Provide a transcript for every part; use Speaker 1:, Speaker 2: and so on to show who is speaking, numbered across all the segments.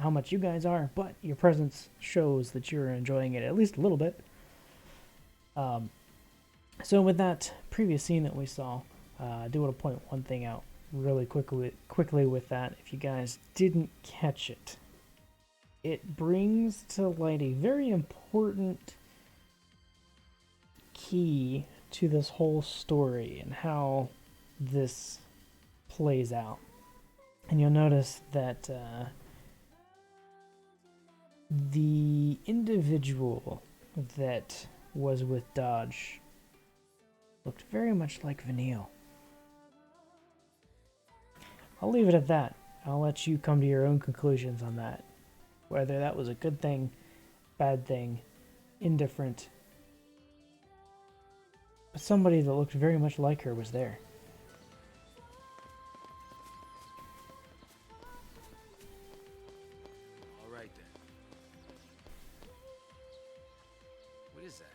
Speaker 1: how much you guys are, but your presence shows that you're enjoying it at least a little bit. So with that previous scene that we saw, I do want to point one thing out really quickly with that. If you guys didn't catch it, it brings to light a very important key to this whole story and how this plays out. And you'll notice that the individual that was with Dodge looked very much like Vanille. I'll leave it at that. I'll let you come to your own conclusions on that. Whether that was a good thing, bad thing, indifferent. But somebody that looked very much like her was there.
Speaker 2: All right then. What is that?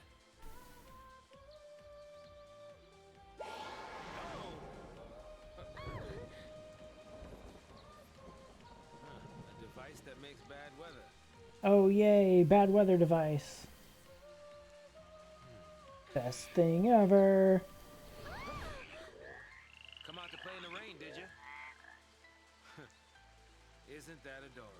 Speaker 2: A device that makes bad weather.
Speaker 1: Oh yay, bad weather device. Best thing ever.
Speaker 2: Come out to play in the rain, did you? Isn't that adorable?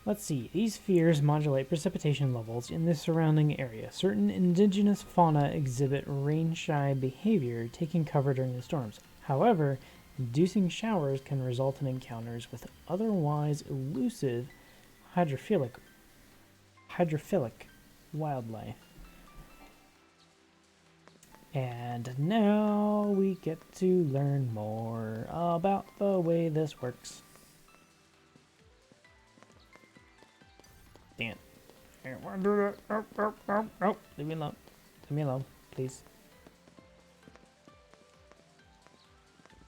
Speaker 1: Let's see, these spheres modulate precipitation levels in the surrounding area. Certain indigenous fauna exhibit rain-shy behavior, taking cover during the storms. However, inducing showers can result in encounters with otherwise elusive hydrophilic wildlife. And now we get to learn more about the way this works. Damn. I don't want to do that. Nope. Leave me alone. Leave me alone, please.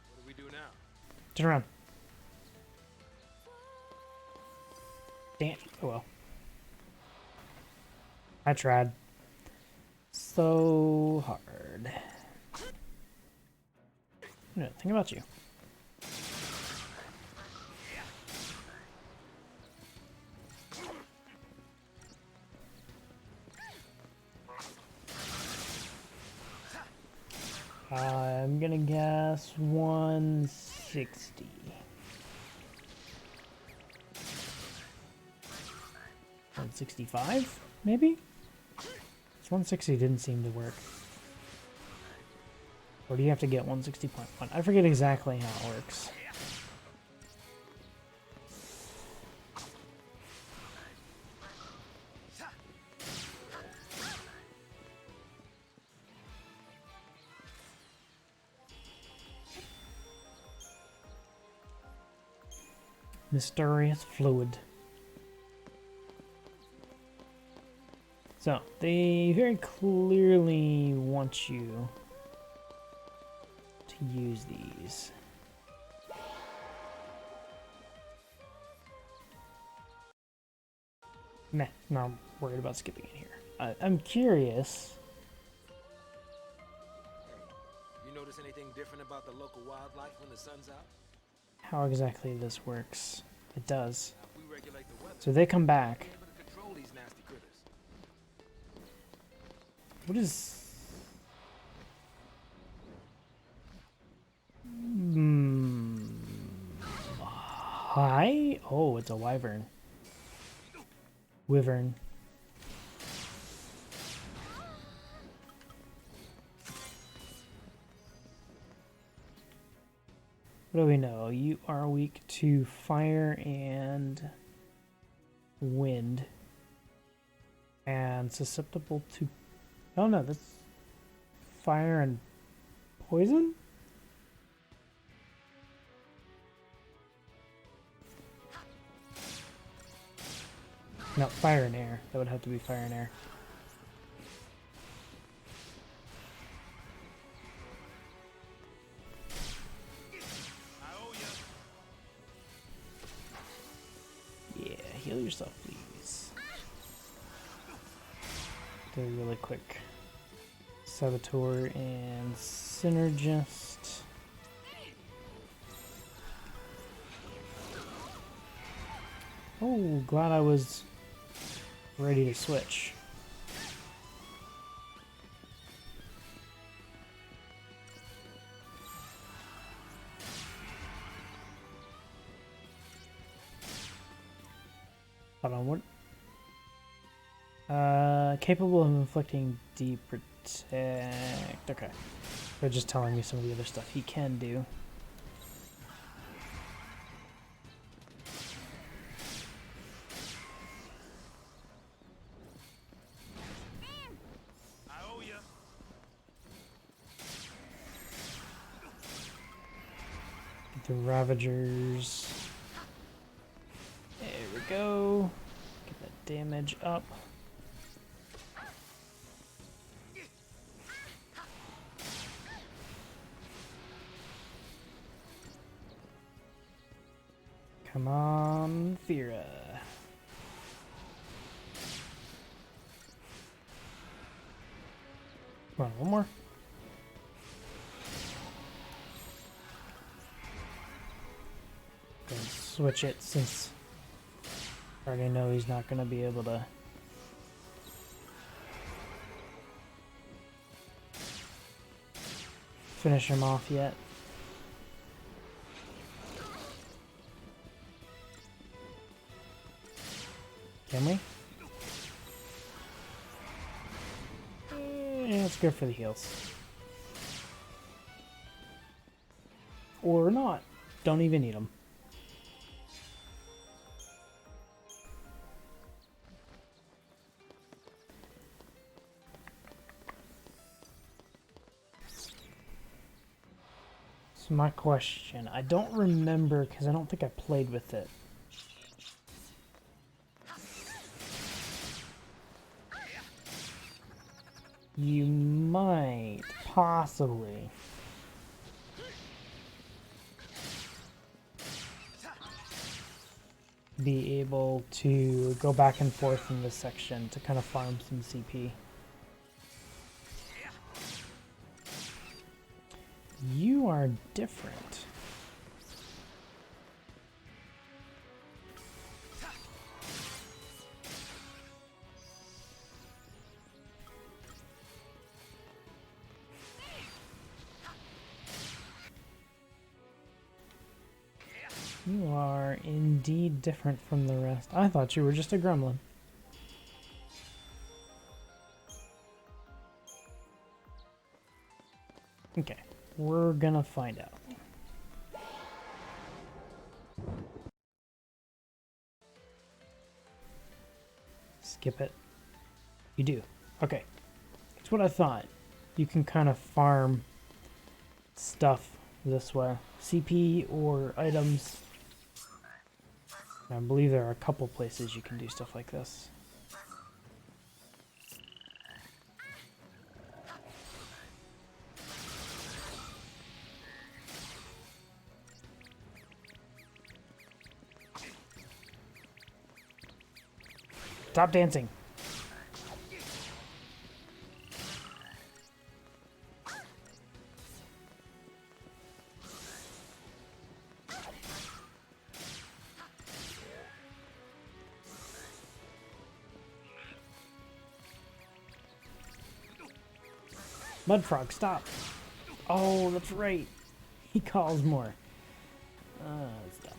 Speaker 2: What do we do now?
Speaker 1: Turn around. Damn. Oh well. I tried. So hard. No, think about you. I'm gonna guess 160. 165, maybe? 160 didn't seem to work. Or do you have to get 160.1? I forget exactly how it works. Mysterious fluid. So, they very clearly want you to use these. Meh, not worried about skipping in here. I'm curious.
Speaker 2: You notice anything different about the local wildlife when the sun's out?
Speaker 1: How exactly this works. It does.
Speaker 2: Now, if we regulate the weather,
Speaker 1: So they come back.
Speaker 2: we're able to control these nasty critters.
Speaker 1: What is... Hi? Oh, it's a wyvern. Wyvern. What do we know? You are weak to fire and wind. And susceptible to... Oh no, that's fire and poison? No, fire and air. That would have to be fire and air. Yeah, heal yourself, please. Do a really quick Saboteur and Synergist. Oh, glad I was ready to switch. Hold on, what? Capable of inflicting deep protect. Okay. They're just telling me some of the other stuff he can do.
Speaker 2: I owe ya.
Speaker 1: Get the Ravagers. There we go. Get that damage up. Come on, Fira. Come on, one more. Go and switch it since I already know he's not going to be able to. Finish him off yet. Can we? Yeah, it's good for the heals. Or not. Don't even need them. So my question, I don't remember because I don't think I played with it. You might, possibly, be able to go back and forth in this section to kind of farm some CP. You are different. You are indeed different from the rest. I thought you were just a gremlin. Okay, we're gonna find out. Skip it. You do. Okay. That's what I thought. You can kind of farm stuff this way. CP or items. I believe there are a couple places you can do stuff like this. Stop dancing. Mudfrog, stop. Oh, that's right. He calls more. That's dumb.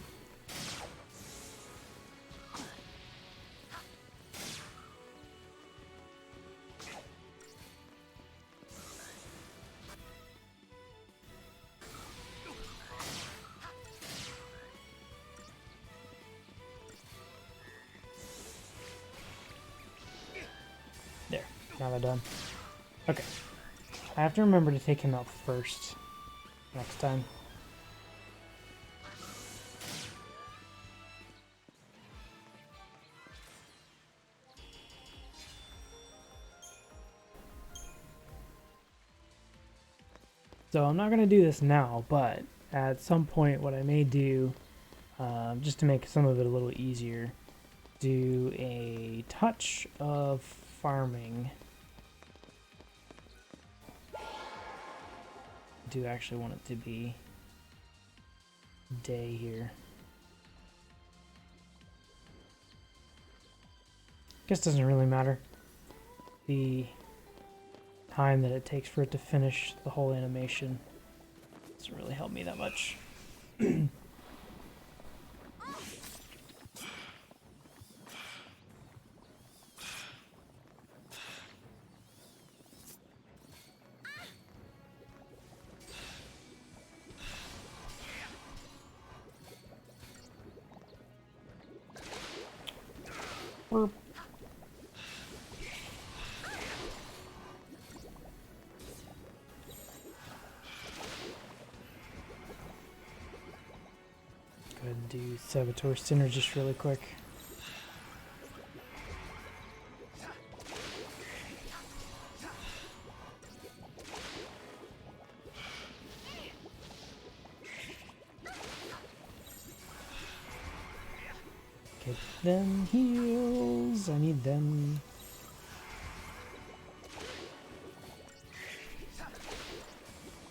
Speaker 1: There. Now they're done. Okay. I have to remember to take him out first next time. So I'm not going to do this now, but at some point what I may do, just to make some of it a little easier, do a touch of farming I do actually want it to be day here. Guess it doesn't really matter. The time that it takes for it to finish the whole animation doesn't really help me that much. Burp. Go ahead and do Saboteur Synergist really quick. Get them heals. I need them.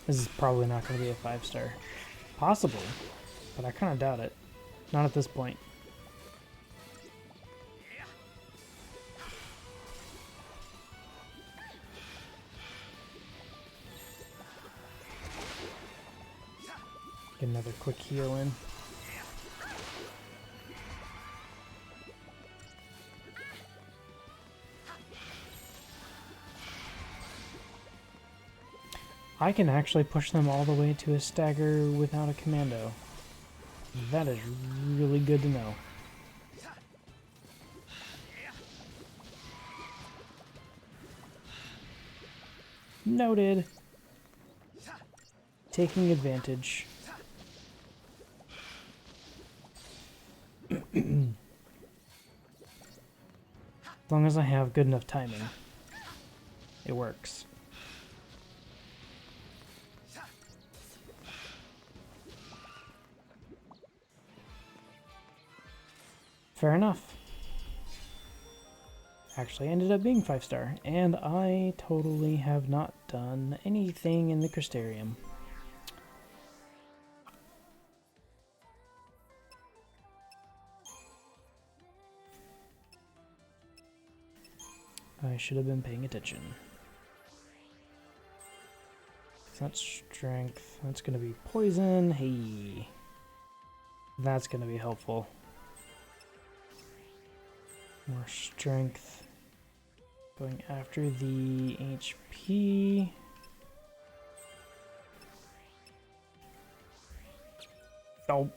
Speaker 1: This is probably not going to be a 5-star. Possibly, but I kind of doubt it. Not at this point. Get another quick heal in. I can actually push them all the way to a stagger without a commando. That is really good to know. Noted. Taking advantage. As long as I have good enough timing, it works. Fair enough. Actually ended up being 5-star, and I totally have not done anything in the Crystarium. I should have been paying attention. That's strength. That's going to be poison. Hey. That's going to be helpful. More strength. Going after the HP. Oh.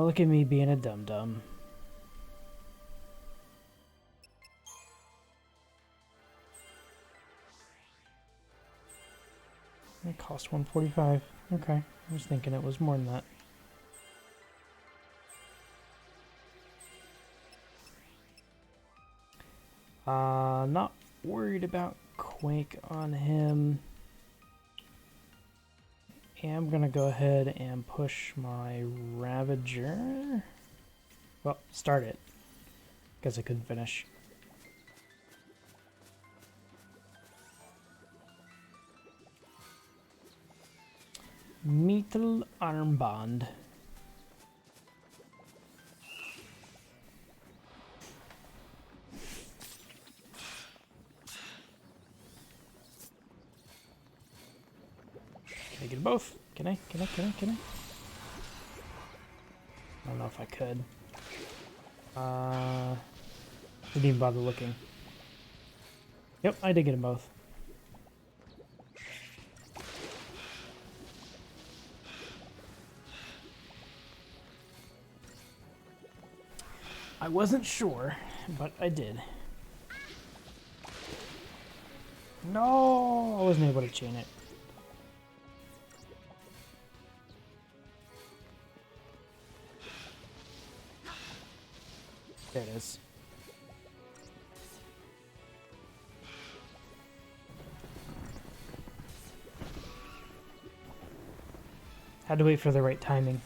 Speaker 1: Look at me being a dum-dum. It cost 145. Okay, I was thinking it was more than that. Not worried about Quake on him. I'm gonna go ahead and push my Ravager. Well, start it. Guess I couldn't finish. Metal Armband. Can I get both? Can I? I don't know if I could. Didn't even bother looking. Yep, I did get them both. I wasn't sure, but I did. No, I wasn't able to chain it. There it is. Had to wait for the right timing.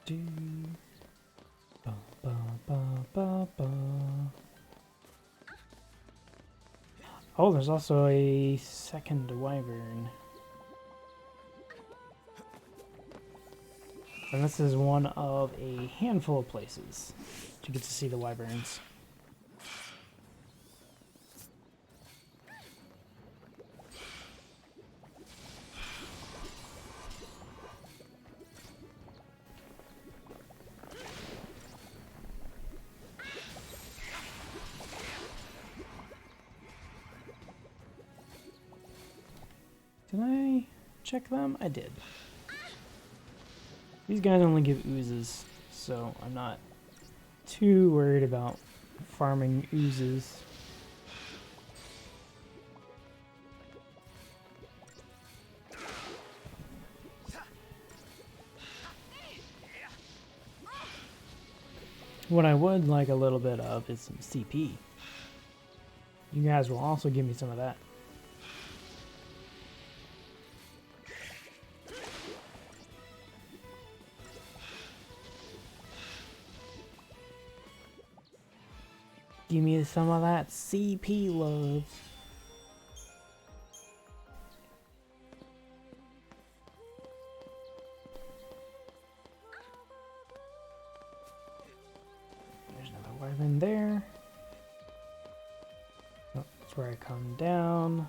Speaker 1: do. Ba, ba, ba, ba, ba. Oh, there's also a second wyvern. And this is one of a handful of places to get to see the wyverns. Did I check them? I did. These guys only give oozes, so I'm not too worried about farming oozes. What I would like a little bit of is some CP. You guys will also give me some of that. Give me some of that CP love. There's another wyvern there. Oh, that's where I come down.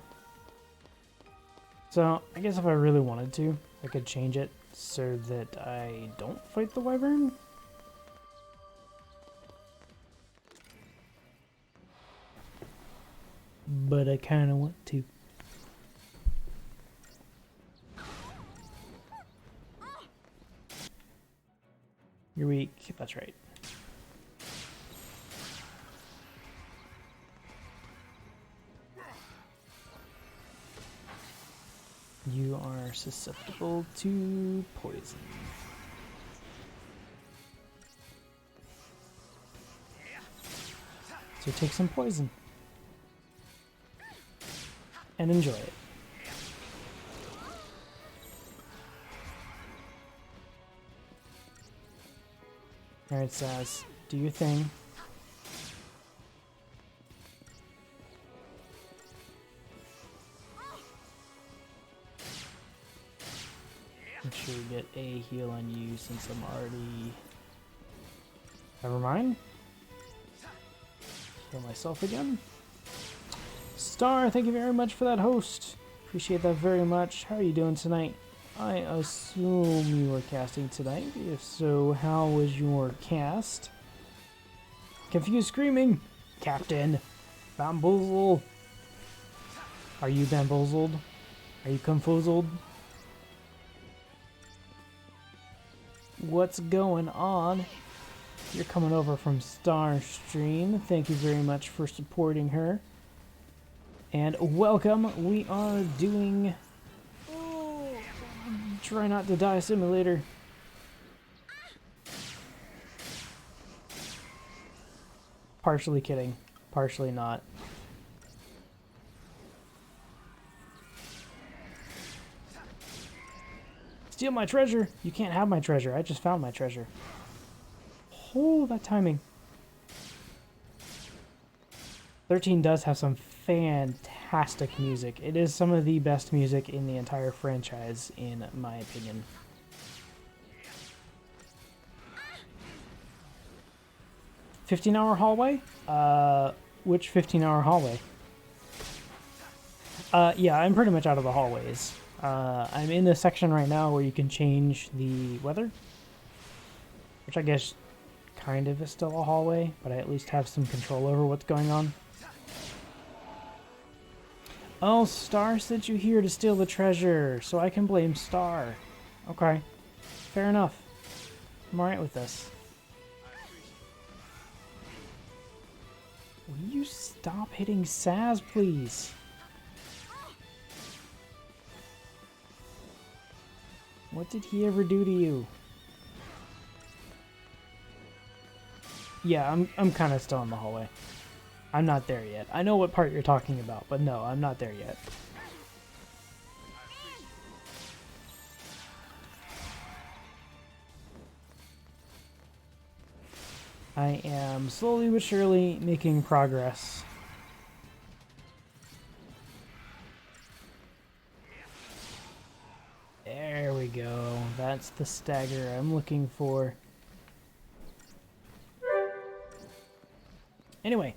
Speaker 1: So, I guess if I really wanted to, I could change it so that I don't fight the wyvern. But I kind of want to. You're weak, that's right. You are susceptible to poison. So take some poison. And enjoy it. Alright, Saz, do your thing. Make sure we get a heal on you since I'm already... Never mind. Heal myself again. Star, thank you very much for that host. Appreciate that very much. How are you doing tonight? I assume you were casting tonight. If so, how was your cast? Confused screaming. Captain. Bamboozle. Are you bamboozled? Are you confoozled? What's going on? You're coming over from Star Stream. Thank you very much for supporting her. And welcome, we are doing Try Not to Die Simulator. Partially kidding, partially not. Steal my treasure! You can't have my treasure, I just found my treasure. Oh, that timing. 13 does have some fantastic music. It is some of the best music in the entire franchise, in my opinion. $15-hour hallway? Which 15-hour hallway? Yeah, I'm pretty much out of the hallways. I'm in the section right now where you can change the weather, which I guess kind of is still a hallway, but I at least have some control over what's going on. Oh, Star sent you here to steal the treasure, so I can blame Star. Okay, fair enough. I'm alright with this. Will you stop hitting Saz, please? What did he ever do to you? Yeah, I'm kind of still in the hallway. I'm not there yet. I know what part you're talking about, but no, I'm not there yet. I am slowly but surely making progress. There we go. That's the stagger I'm looking for. Anyway,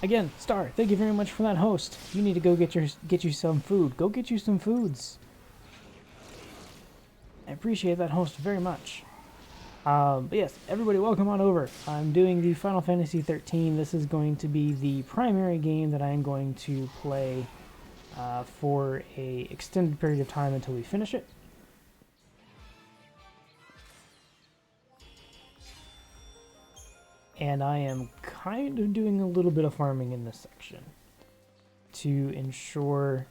Speaker 1: again, Star, thank you very much for that host. You need to go get you some food. Go get you some foods. I appreciate that host very much. But yes, everybody welcome on over. I'm doing the Final Fantasy XIII. This is going to be the primary game that I am going to play for a extended period of time until we finish it. And I am kind of doing a little bit of farming in this section to ensure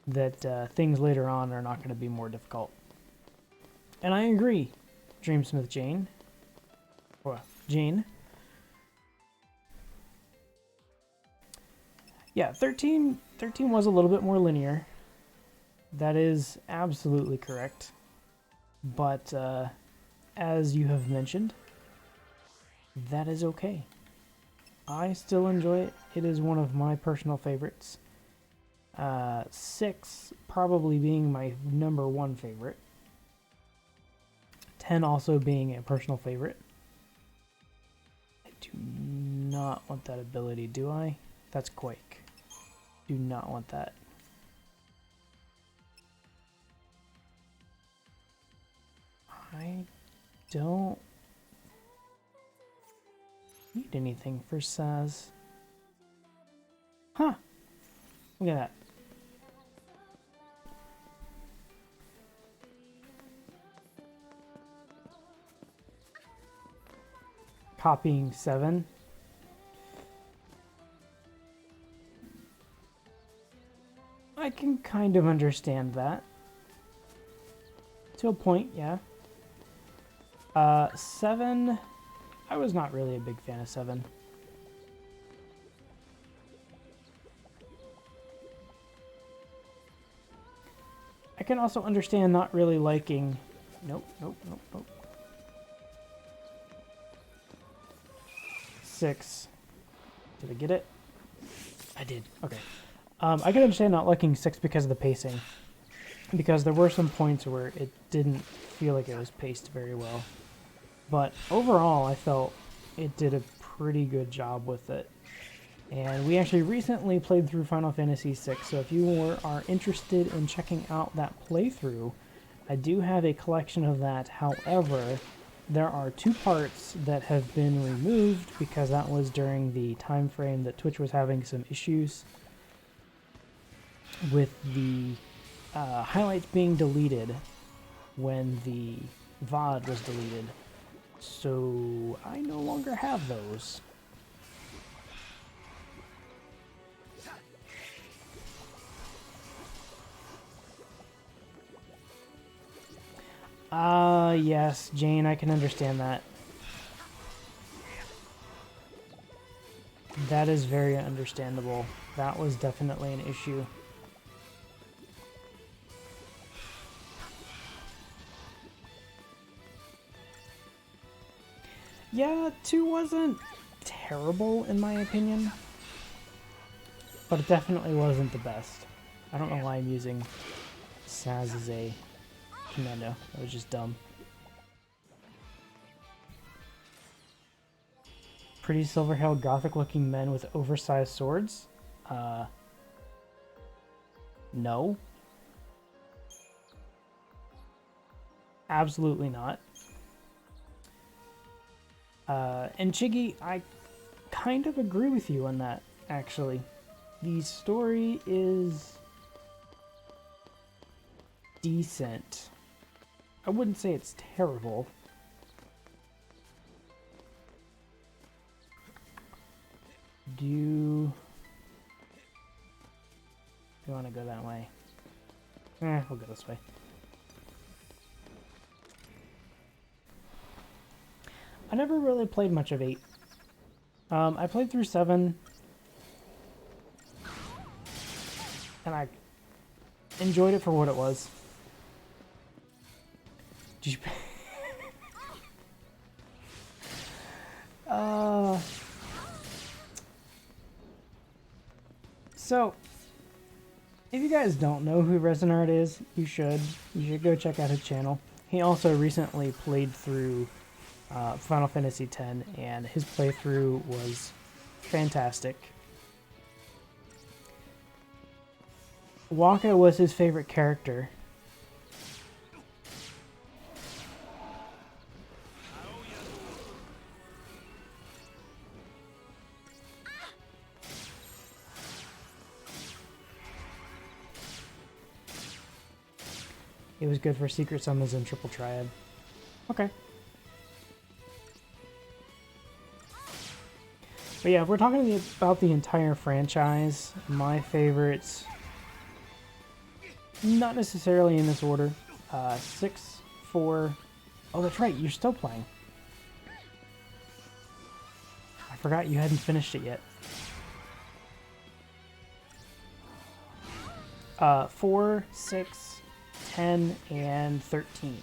Speaker 1: that things later on are not going to be more difficult. And I agree, Dreamsmith Jane. Or Jane. Yeah, 13 was a little bit more linear. That is absolutely correct. But as you have mentioned, that is okay. I still enjoy it. It is one of my personal favorites. 6 probably being my #1 favorite. 10 also being a personal favorite. I do not want that ability, do I? That's Quake. Do not want that. I don't need anything for Saz. Huh. Look at that. Copying 7. I can kind of understand that. To a point, yeah. 7... I was not really a big fan of 7. I can also understand not really liking... Nope. 6. Did I get it? I did. Okay. I can understand not liking 6 because of the pacing. Because there were some points where it didn't feel like it was paced very well. But overall, I felt it did a pretty good job with it. And we actually recently played through Final Fantasy VI, so if you are interested in checking out that playthrough, I do have a collection of that. However, there are 2 parts that have been removed because that was during the time frame that Twitch was having some issues with the highlights being deleted when the VOD was deleted. So I no longer have those. Yes, Jane, I can understand that. That is very understandable. That was definitely an issue. Yeah, 2 wasn't terrible in my opinion, but it definitely wasn't the best. I don't know why I'm using Saz as a commando. That was just dumb. Pretty silver-haired gothic-looking men with oversized swords? No. Absolutely not. And Chiggy, I kind of agree with you on that, actually. The story is decent. I wouldn't say it's terrible. Do you want to go that way? We'll go this way. I never really played much of 8. I played through 7, and I enjoyed it for what it was. Did you... So, if you guys don't know who Resonart is, you should. You should go check out his channel. He also recently played through Final Fantasy X, and his playthrough was fantastic. Wakka was his favorite character. It was good for secret summons and triple triad. Okay. But yeah, if we're talking about the entire franchise, my favorites, not necessarily in this order. 6, 4. Oh, that's right, you're still playing. I forgot you hadn't finished it yet. 4, 6, 10, and 13.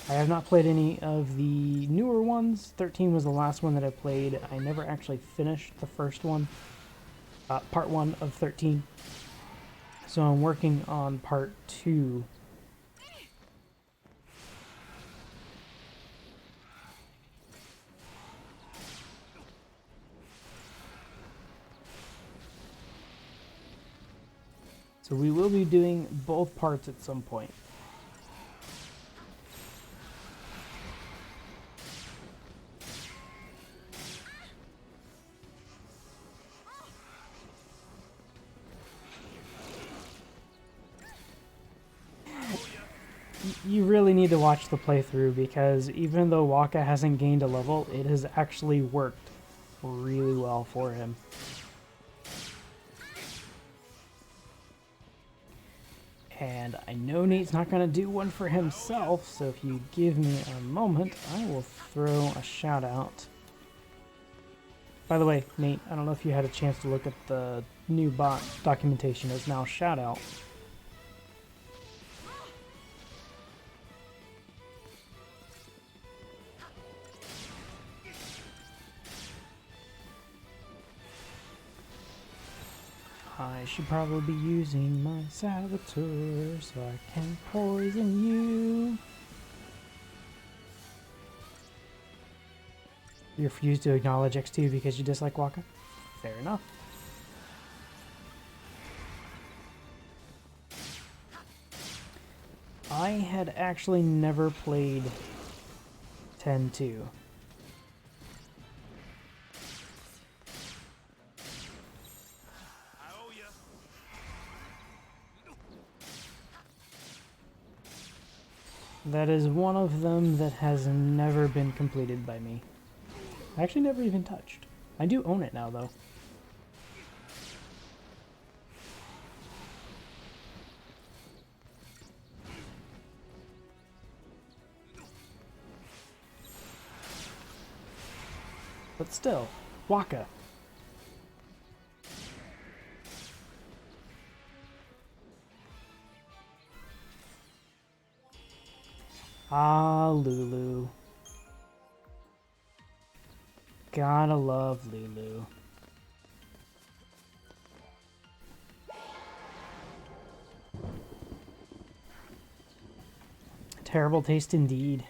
Speaker 1: I have not played any of the newer ones. 13 was the last one that I played. I never actually finished the first one. Part 1 of 13. So I'm working on part 2. So we will be doing both parts at some point. You really need to watch the playthrough, because even though Wakka hasn't gained a level, it has actually worked really well for him. And I know Nate's not going to do one for himself, so if you give me a moment, I will throw a shout out. By the way, Nate, I don't know if you had a chance to look at the new bot documentation. It's now shout out. I should probably be using my saboteur so I can poison you. You refuse to acknowledge XIII because you dislike Wakka? Fair enough. I had actually never played 10-2. That is one of them that has never been completed by me. I actually never even touched. I do own it now, though. But still, Wakka. Ah, Lulu. Gotta love Lulu. Terrible taste indeed.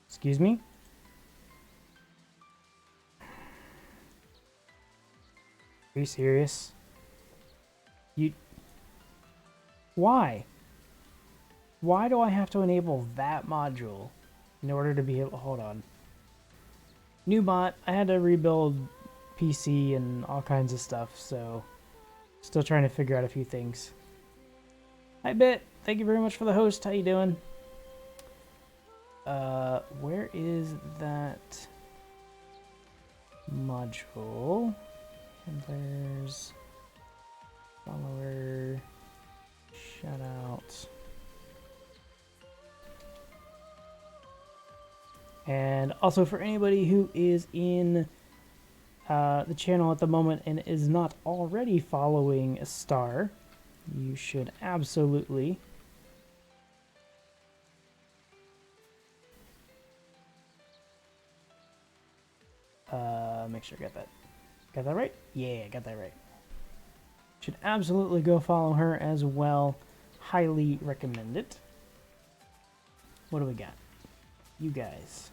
Speaker 1: Excuse me? Are you serious? Why? Why do I have to enable that module in order to be able... Hold on. New bot. I had to rebuild PC and all kinds of stuff, so... Still trying to figure out a few things. Hi, Bit. Thank you very much for the host. How you doing? Where is that module? And there's follower, shout out, and also for anybody who is in the channel at the moment and is not already following a star, you should absolutely make sure I got that. Got that right? Yeah, got that right. Should absolutely go follow her as well. Highly recommend it. What do we got? You guys.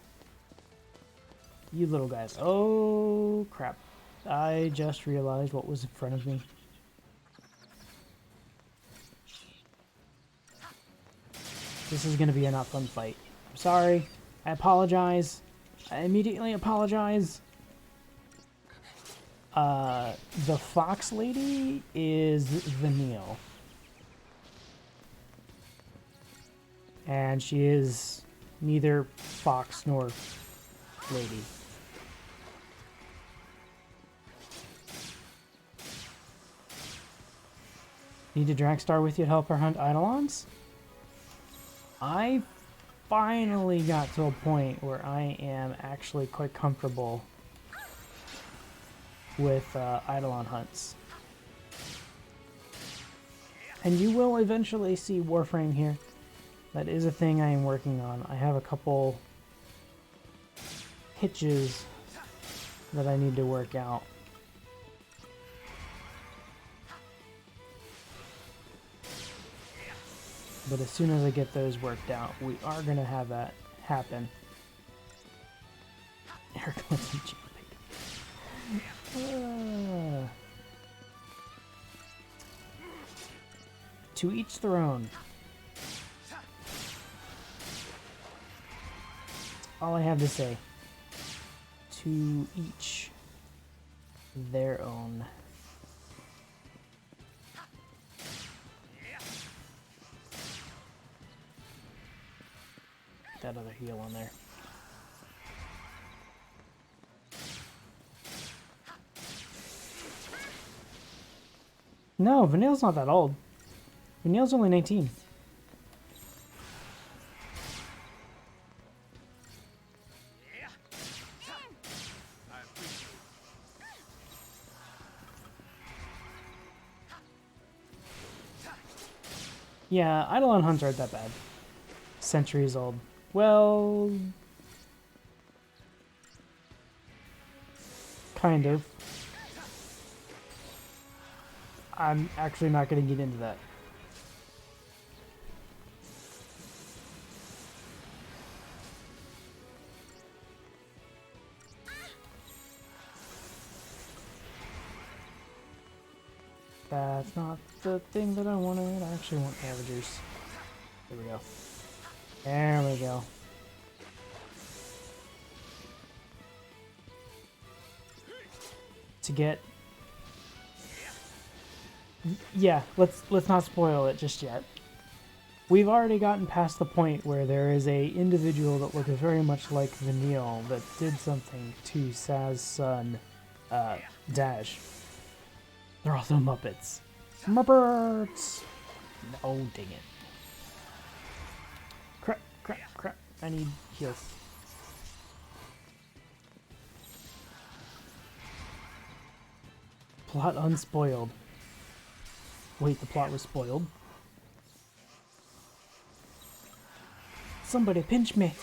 Speaker 1: You little guys. Oh, crap. I just realized what was in front of me. This is going to be a not fun fight. I'm sorry. I apologize. I immediately apologize. The fox lady is Vanille. And she is neither fox nor lady. Need a Dragstar with you to help her hunt Eidolons? I finally got to a point where I am actually quite comfortable with Eidolon hunts. And you will eventually see Warframe here. That is a thing I am working on. I have a couple hitches that I need to work out. But as soon as I get those worked out, we are going to have that happen. Air cleansing jumping. To each their own. All I have to say. To each their own. That other heal on there. No, Vanille's not that old. Vanille's only 19. Yeah, Eidolon hunts aren't that bad. Centuries old. Well, kind of. I'm actually not going to get into that. That's not the thing that I wanted. I actually want Avengers. There we go. There we go. To get... Yeah, let's not spoil it just yet. We've already gotten past the point where there is a individual that looks very much like Vanille that did something to Saz's son, Dash. They're also Muppets. Muppets! No, dang it. Crap, crap, crap. I need heals. Plot unspoiled. Wait, the plot was spoiled? Somebody pinch me!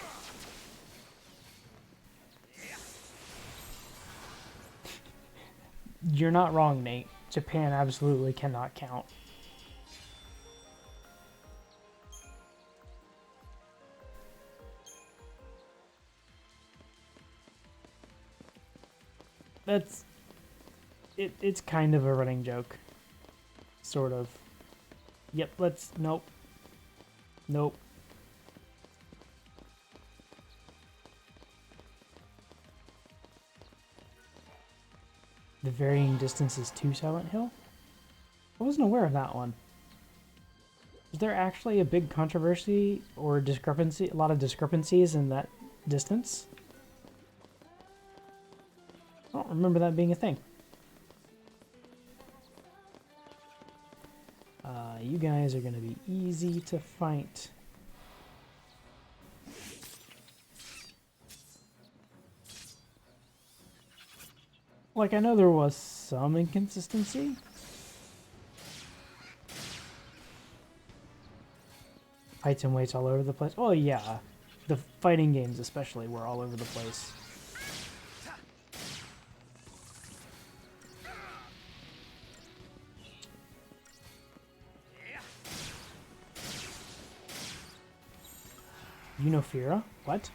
Speaker 1: You're not wrong, Nate. Japan absolutely cannot count. That's... It's kind of a running joke. Sort of. Yep, let's... Nope. Nope. The Varying Distances to Silent Hill? I wasn't aware of that one. Is there actually a big controversy or discrepancy, a lot of discrepancies in that distance? I don't remember that being a thing. You guys are going to be easy to fight. Like, I know there was some inconsistency. Heights and weights all over the place. Oh yeah, the fighting games especially were all over the place. Unofira? What?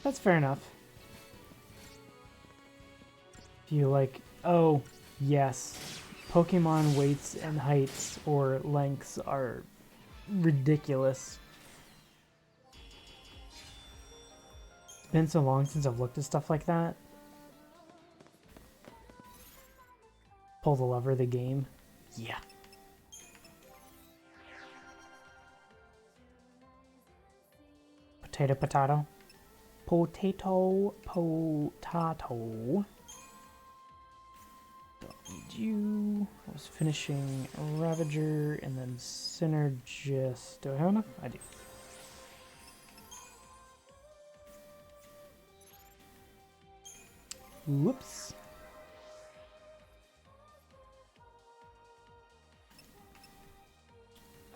Speaker 1: That's fair enough. If you like, oh, yes. Pokemon weights and heights or lengths are ridiculous. It's been so long since I've looked at stuff like that. Pull the lever, the game. Yeah. Potato, potato. Potato, potato. Don't need you. I was finishing Ravager and then Synergist. Do I have enough? I do. Whoops.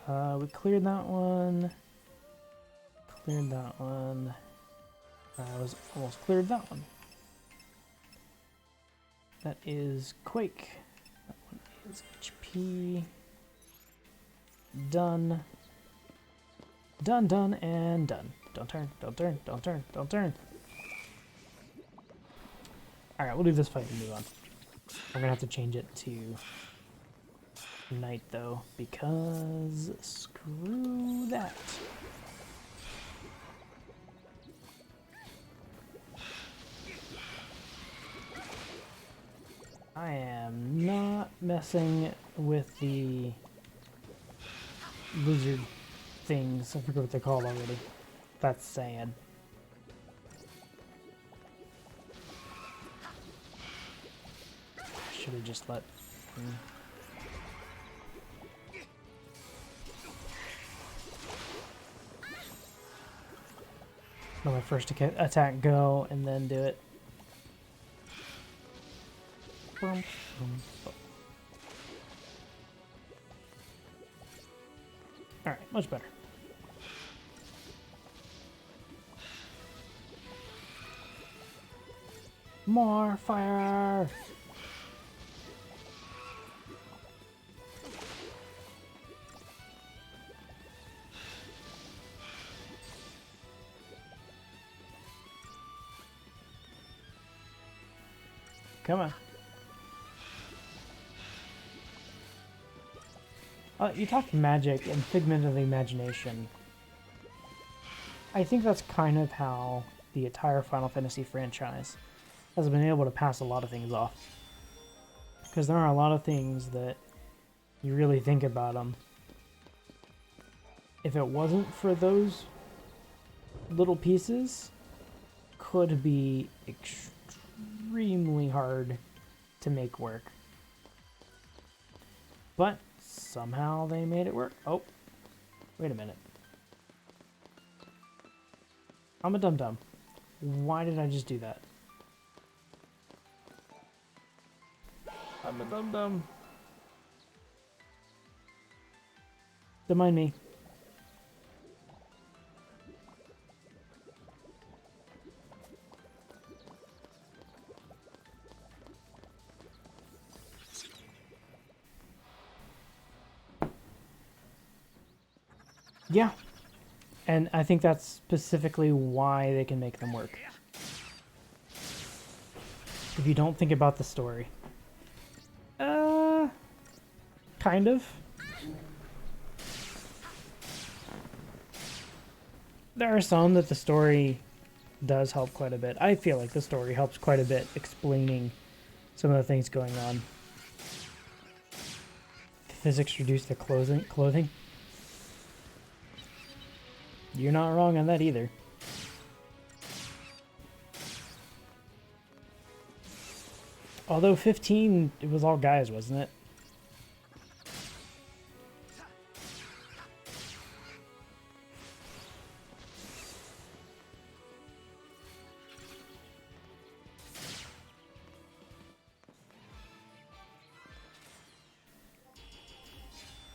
Speaker 1: We cleared that one. Cleared that one. I was almost cleared that one. That is Quake. That one is HP. Done. Done, done, and done. Don't turn, don't turn, don't turn, don't turn. Alright, we'll do this fight and move on. I'm gonna have to change it to night though, because screw that. I am not messing with the lizard things. I forget what they're called already. That's sad. Should have just let... Let my first attack go and then do it. Alright, much better. More fire! Come on. You talked magic and figment of the imagination. I think that's kind of how the entire Final Fantasy franchise has been able to pass a lot of things off. Because there are a lot of things that you really think about them. If it wasn't for those little pieces, could be extremely hard to make work. But somehow they made it work. Oh, wait a minute. I'm a dum-dum. Why did I just do that? I'm a dum-dum. Don't mind me. Yeah, and I think that's specifically why they can make them work. If you don't think about the story. Kind of. There are some that the story does help quite a bit. I feel like the story helps quite a bit explaining some of the things going on. Physics reduce the clothing. You're not wrong on that either. Although 15, it was all guys, wasn't it?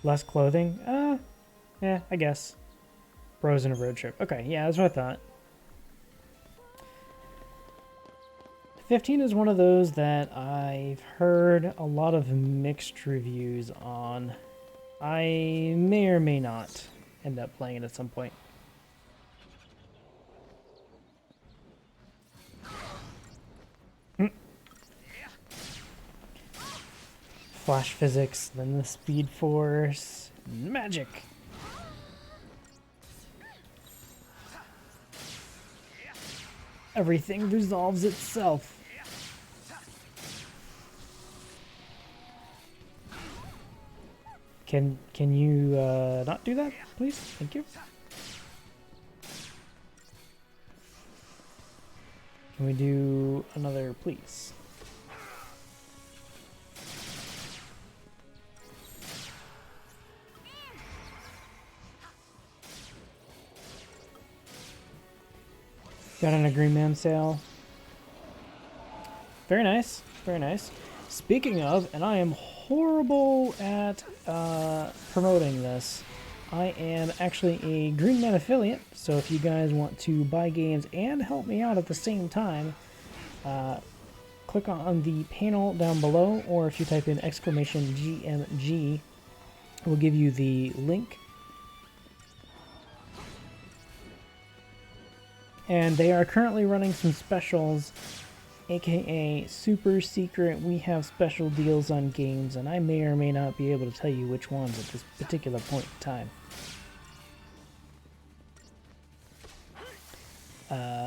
Speaker 1: Less clothing? Yeah, I guess. Bros in a road trip. Okay, yeah, that's what I thought. 15 is one of those that I've heard a lot of mixed reviews on. I may or may not end up playing it at some point. Flash physics, then the speed force, magic. Everything resolves itself. Can you not do that, please? Thank you. Can we do another, please? Got an agreement sale. Very nice, very nice. Speaking of, and I am horrible at promoting this, I am actually a Green Man affiliate, so if you guys want to buy games and help me out at the same time, click on the panel down below, or if you type in exclamation GMG, it will give you the link. And they are currently running some specials, aka super secret. We have special deals on games, and I may or may not be able to tell you which ones at this particular point in time.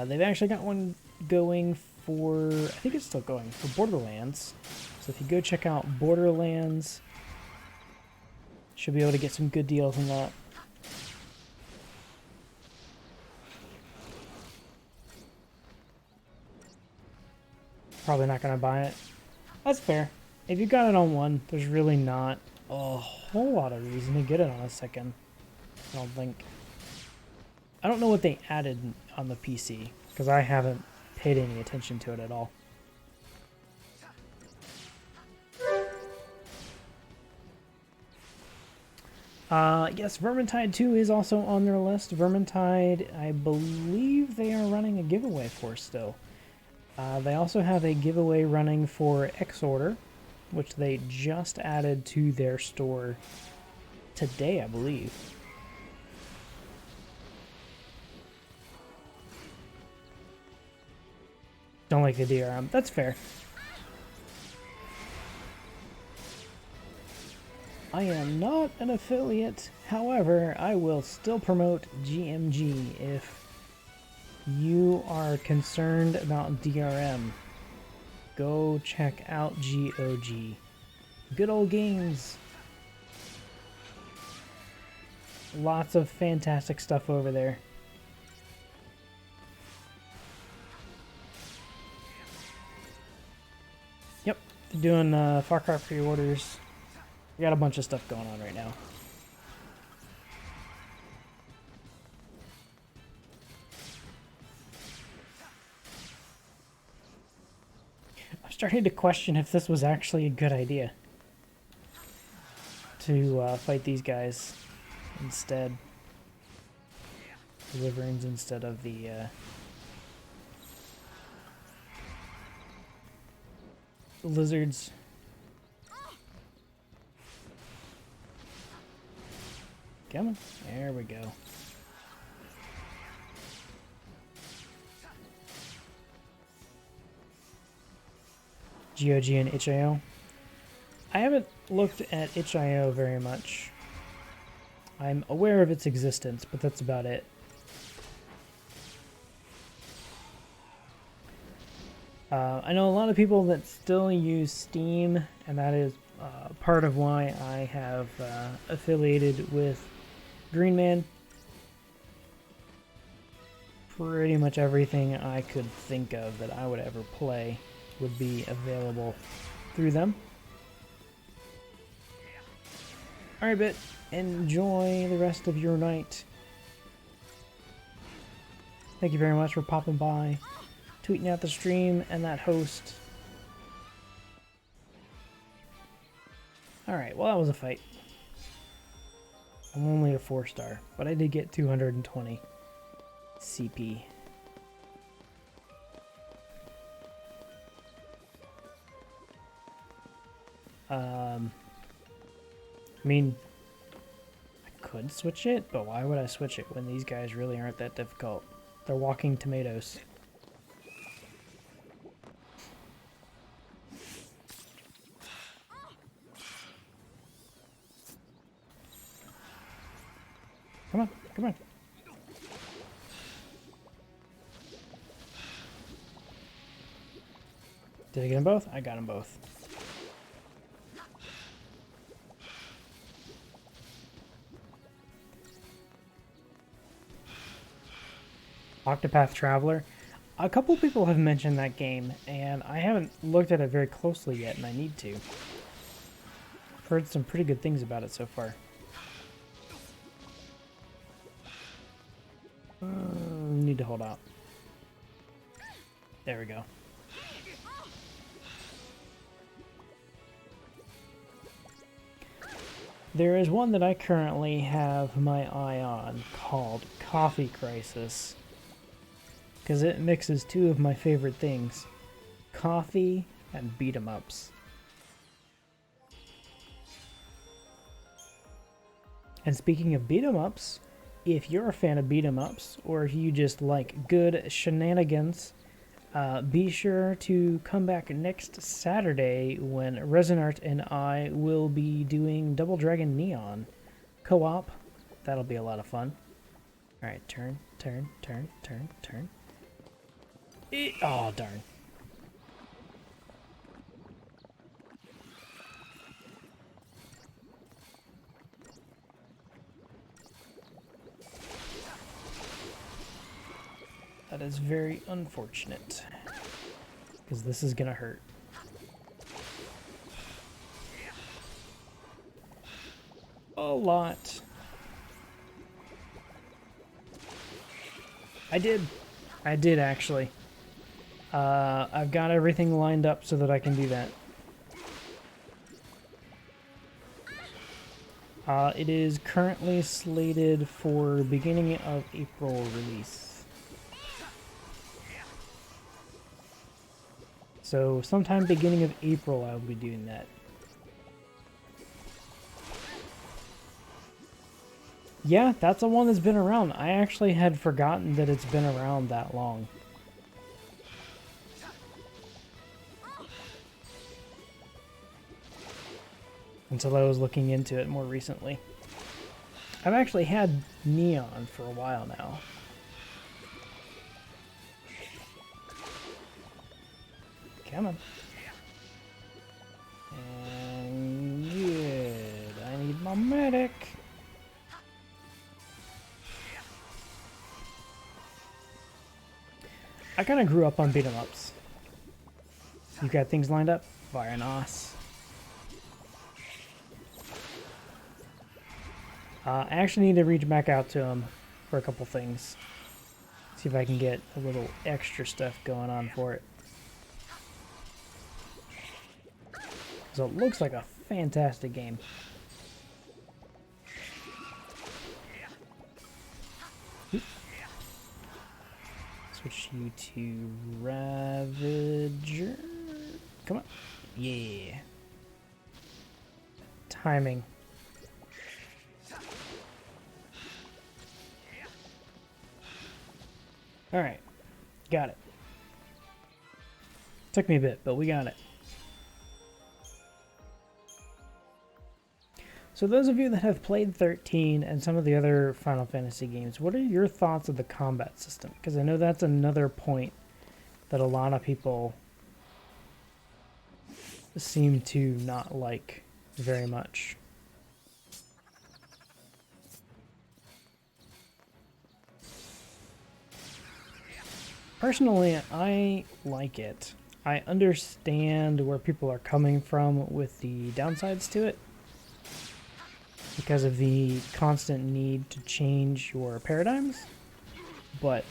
Speaker 1: They've actually got one going for, I think it's still going, for Borderlands. So if you go check out Borderlands, should be able to get some good deals on that. Probably not going to buy it. That's fair. If you got it on one, there's really not a whole lot of reason to get it on a second. I don't think. I don't know what they added on the PC, because I haven't paid any attention to it at all. Yes, Vermintide 2 is also on their list. Vermintide, I believe they are running a giveaway for still. They also have a giveaway running for XIII, which they just added to their store today, I believe. Don't like the DRM. That's fair. I am not an affiliate. However, I will still promote GMG if you are concerned about DRM. Go check out GOG. Good old games. Lots of fantastic stuff over there. Yep, they're doing Far Cry pre-orders. We got a bunch of stuff going on right now. I'm starting to question if this was actually a good idea to fight these guys instead. The Wyverns instead of the lizards. Come on. There we go. GOG and XIII. I haven't looked at XIII very much. I'm aware of its existence, but that's about it. I know a lot of people that still use Steam, and that is part of why I have affiliated with Green Man. Pretty much everything I could think of that I would ever play would be available through them. Alright, Bit. Enjoy the rest of your night. Thank you very much for popping by, tweeting out the stream and that host. Alright, well, that was a fight. I'm only a 4-star, but I did get 220 CP. I mean, I could switch it, but why would I switch it when these guys really aren't that difficult? They're walking tomatoes. Come on, come on. Did I get them both? I got them both. Octopath Traveler. A couple people have mentioned that game, and I haven't looked at it very closely yet, and I need to. I've heard some pretty good things about it so far. Need to hold out. There we go. There is one that I currently have my eye on called Coffee Crisis, because it mixes two of my favorite things, coffee and beat 'em ups. And speaking of beat 'em ups, if you're a fan of beat 'em ups, or if you just like good shenanigans, be sure to come back next Saturday when Resinart and I will be doing Double Dragon Neon co-op. That'll be a lot of fun. Alright, turn, turn, turn, turn, turn. Oh, darn. That is very unfortunate, because this is gonna hurt. A lot. I did actually. I've got everything lined up so that I can do that. It is currently slated for beginning of April release. So sometime beginning of April I'll be doing that. Yeah, that's the one that's been around. I actually had forgotten that it's been around that long. Until I was looking into it more recently. I've actually had Neon for a while now. Come on. And good. I need my medic. I kind of grew up on beat 'em ups. You got things lined up? Very nice. I actually need to reach back out to him for a couple things. See if I can get a little extra stuff going on for it. So it looks like a fantastic game. Switch you to Ravager. Come on. Yeah. Timing. Alright. Got it. Took me a bit, but we got it. So those of you that have played 13 and some of the other Final Fantasy games, what are your thoughts of the combat system? Because I know that's another point that a lot of people seem to not like very much. Personally, I like it. I understand where people are coming from with the downsides to it, because of the constant need to change your paradigms, but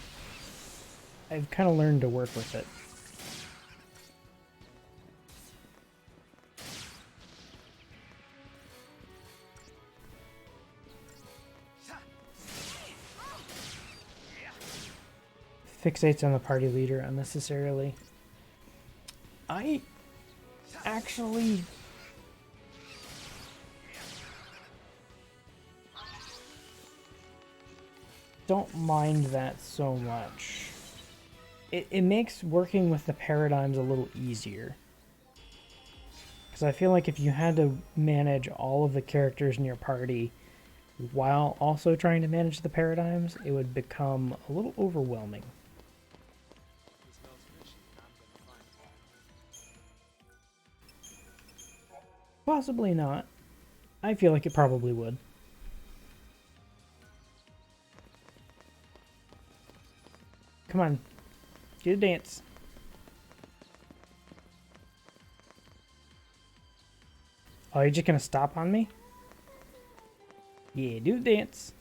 Speaker 1: I've kind of learned to work with it. Fixates on the party leader unnecessarily. I actually don't mind that so much. It makes working with the paradigms a little easier. Because I feel like if you had to manage all of the characters in your party while also trying to manage the paradigms, it would become a little overwhelming. Possibly not. I feel like it probably would. Come on. Do the dance. Oh, you're just gonna stop on me? Yeah, do the dance.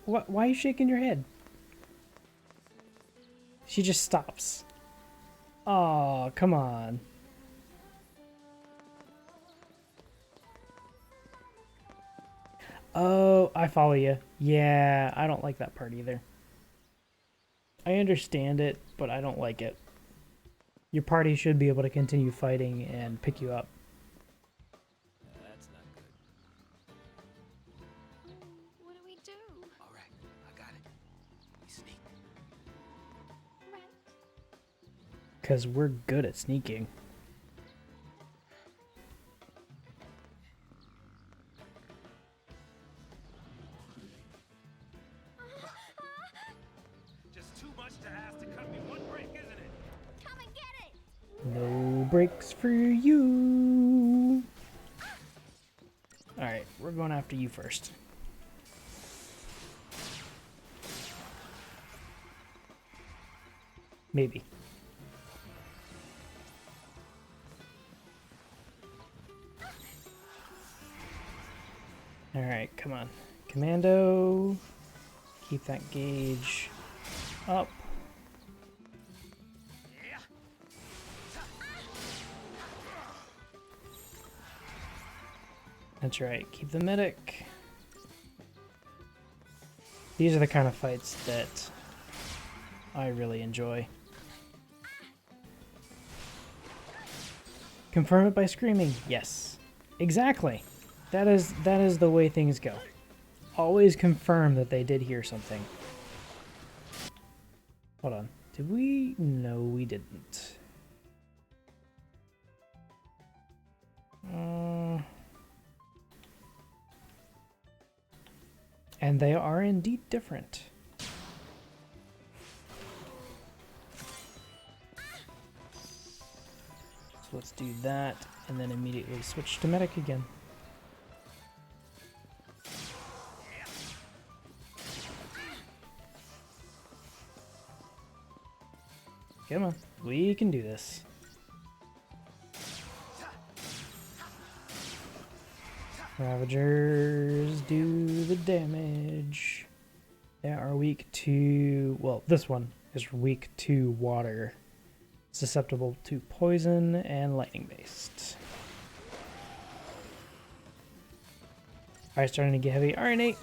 Speaker 1: What? Why are you shaking your head? She just stops. Oh, come on. Oh, I follow you. Yeah, I don't like that part either. I understand it, but I don't like it. Your party should be able to continue fighting and pick you up.
Speaker 2: That's not good.
Speaker 3: What do we do?
Speaker 2: All right, I got it. We sneak.
Speaker 3: Right.
Speaker 1: Because we're good at sneaking.
Speaker 2: Just too much to ask to cut me one break, isn't it?
Speaker 3: Come and get it!
Speaker 1: No breaks for you. Alright, we're going after you first. Maybe. Alright, come on. Commando. Keep that gauge up. That's right, keep the medic. These are the kind of fights that I really enjoy. Confirm it by screaming. Yes. Exactly. That is the way things go. Always confirm that they did hear something. Hold on. Did we? No, we didn't. And they are indeed different. So let's do that, and then immediately switch to medic again. Come on, we can do this. Ravagers do the damage. They are weak to, well, this one is weak to water. Susceptible to poison and lightning based. Alright, starting to get heavy. Alright, Nate.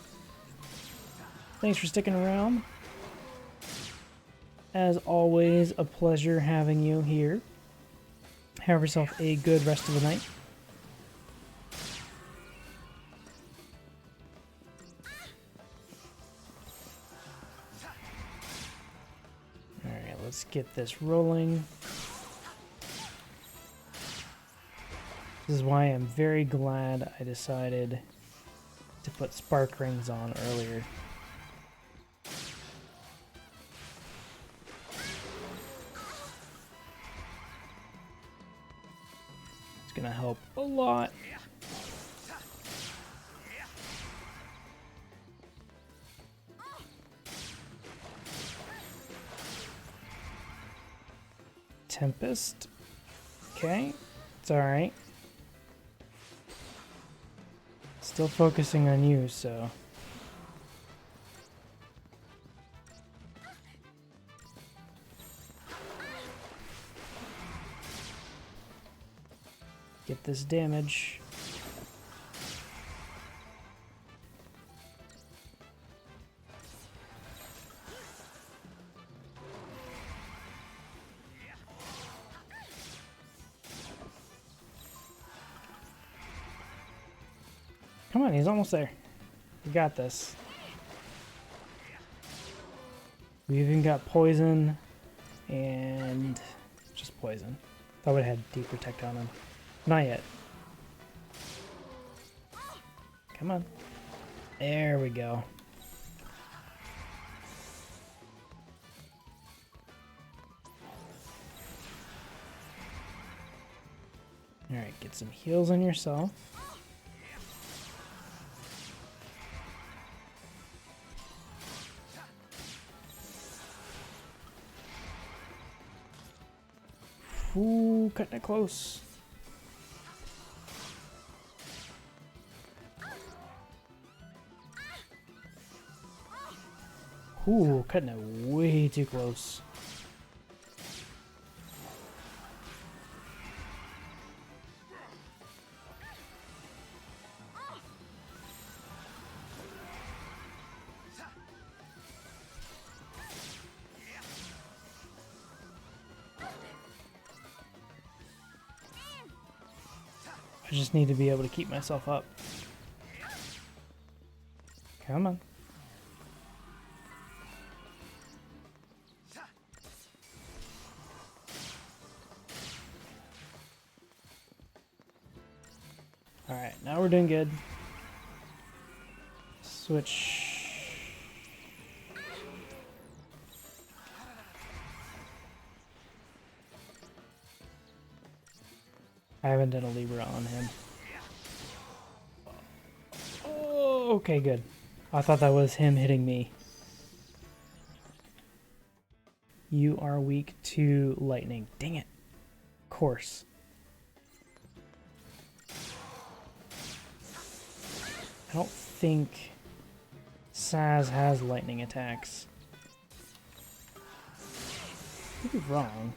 Speaker 1: Thanks for sticking around. As always, a pleasure having you here. Have yourself a good rest of the night. Alright, let's get this rolling. This is why I'm very glad I decided to put spark rings on earlier. It's gonna help a lot. Tempest. Okay, it's alright. Still focusing on you, so. Get this damage. Come on, he's almost there. You got this. We even got poison and just poison. Thought would have had deep protect on him. Not yet. Come on. There we go. Alright, get some heals on yourself. Ooh, cutting it close. Ooh, cutting it way too close. I just need to be able to keep myself up. Come on. Alright, now we're doing good. Switch. I haven't done a Libra on him. Oh, okay, good. I thought that was him hitting me. You are weak to lightning. Dang it. Of course. I don't think Saz has lightning attacks. I could be wrong.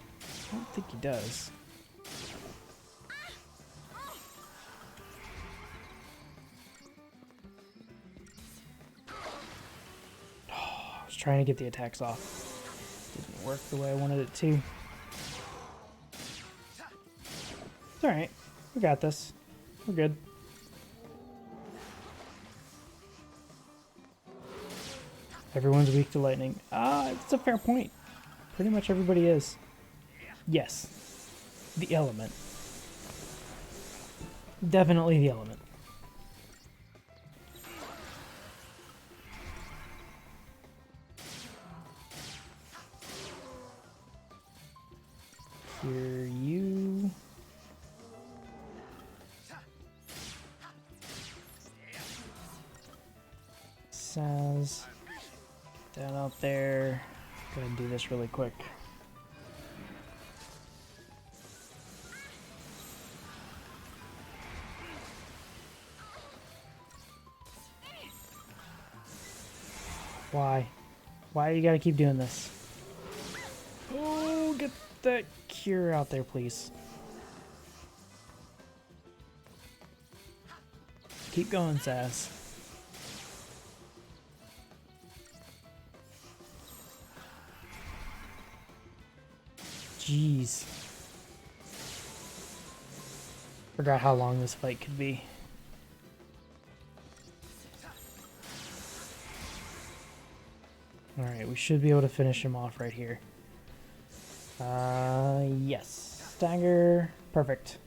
Speaker 1: I don't think he does. I was trying to get the attacks off. Didn't work the way I wanted it to. It's alright. We got this. We're good. Everyone's weak to lightning. It's a fair point. Pretty much everybody is. Yes. The element. Definitely the element. Here you. Saz. Down out there. Go ahead and do this really quick. Why? Why you gotta keep doing this? Oh, get that cure out there, please. Keep going, Saz. Jeez. Forgot how long this fight could be. Alright, we should be able to finish him off right here. Yes. Stagger. Perfect.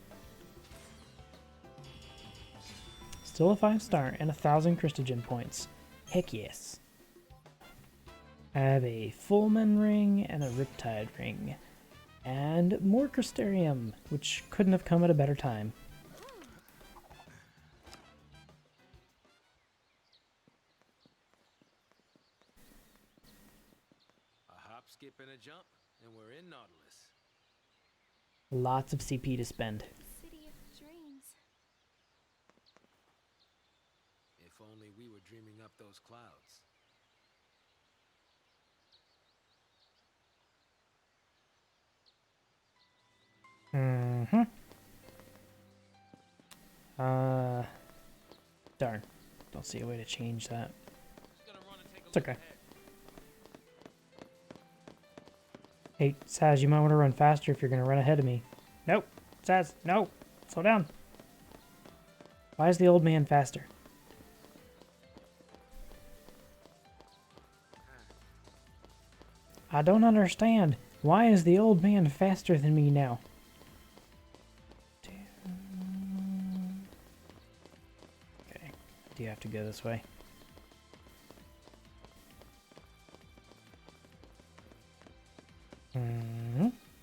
Speaker 1: Still a 5-star and 1,000 Christogen points. Heck yes. I have a Fullman ring and a Riptide ring. And more Crystarium, which couldn't have come at a better time.
Speaker 2: A hop, skip, and a jump, and we're in Nautilus.
Speaker 1: Lots of CP to spend.
Speaker 3: City of dreams.
Speaker 2: If only we were dreaming up those clouds.
Speaker 1: Mm-hmm. Darn. Don't see a way to change that. It's okay. Hey, Saz, you might want to run faster if you're going to run ahead of me. Nope. Saz, no. Slow down. Why is the old man faster? I don't understand. Why is the old man faster than me now? Okay, do you have to go this way?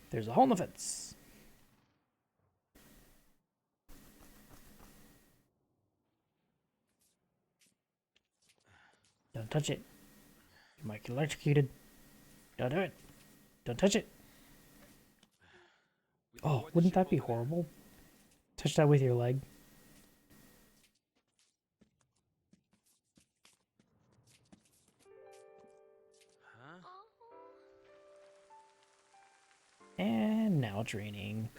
Speaker 1: There's a hole in the fence. Don't touch it. You might get electrocuted. Don't do it. Don't touch it. Oh, wouldn't that be horrible? Touch that with your leg.
Speaker 2: Huh?
Speaker 1: And now it's raining.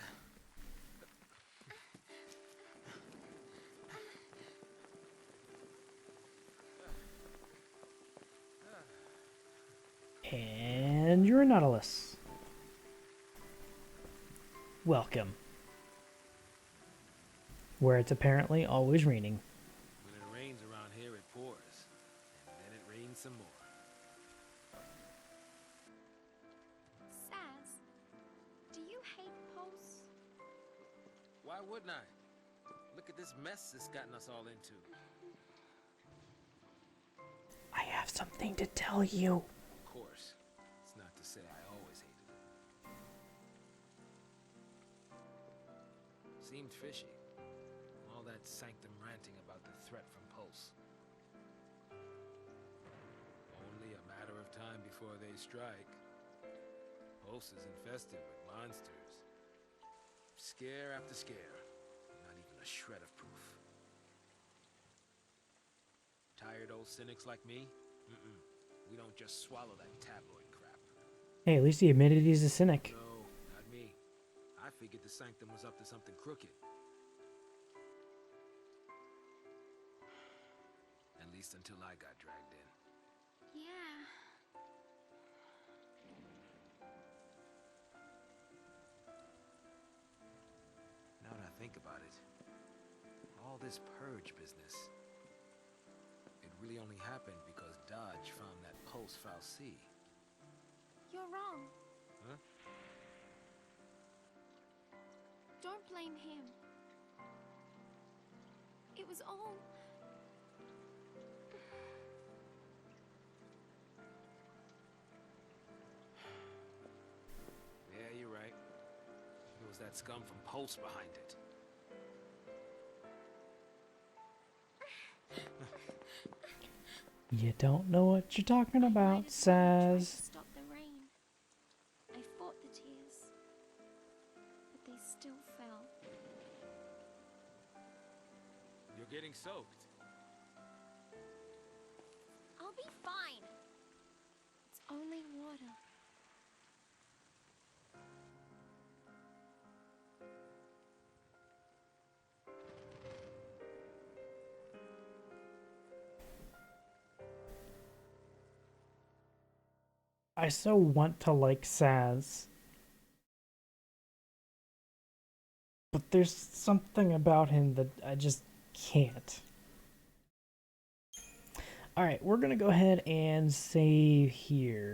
Speaker 1: And you're a Nautilus. Welcome. Where it's apparently always raining.
Speaker 2: When it rains around here, it pours. And then it rains some more.
Speaker 3: Saz, do you hate Pulse?
Speaker 2: Why wouldn't I? Look at this mess it's gotten us all into.
Speaker 1: I have something to tell you.
Speaker 2: Of course. It's not to say I always hated it. Seemed fishy. All that sanctum ranting about the threat from Pulse. Only a matter of time before they strike. Pulse is infested with monsters. Scare after scare. Not even a shred of proof. Tired old cynics like me? We don't just swallow that tabloid crap.
Speaker 1: Hey, at least he admitted he's a cynic.
Speaker 2: No, not me. I figured the Sanctum was up to something crooked. At least until I got dragged in.
Speaker 3: Yeah.
Speaker 2: Now that I think about it, all this purge business, it really only happened because Dodge found that Pulse Foul C.
Speaker 3: You're wrong.
Speaker 2: Huh?
Speaker 3: Don't blame him. It was all...
Speaker 2: Yeah, you're right. It was that scum from Pulse behind it.
Speaker 1: You don't know what you're talking about,
Speaker 3: Tried to
Speaker 1: Saz.
Speaker 3: stop the rain. I fought the tears, but they still fell.
Speaker 2: You're getting soaked.
Speaker 3: I'll be fine. It's only water.
Speaker 1: I so want to like Saz. But there's something about him that I just can't. Alright, we're gonna go ahead and save here.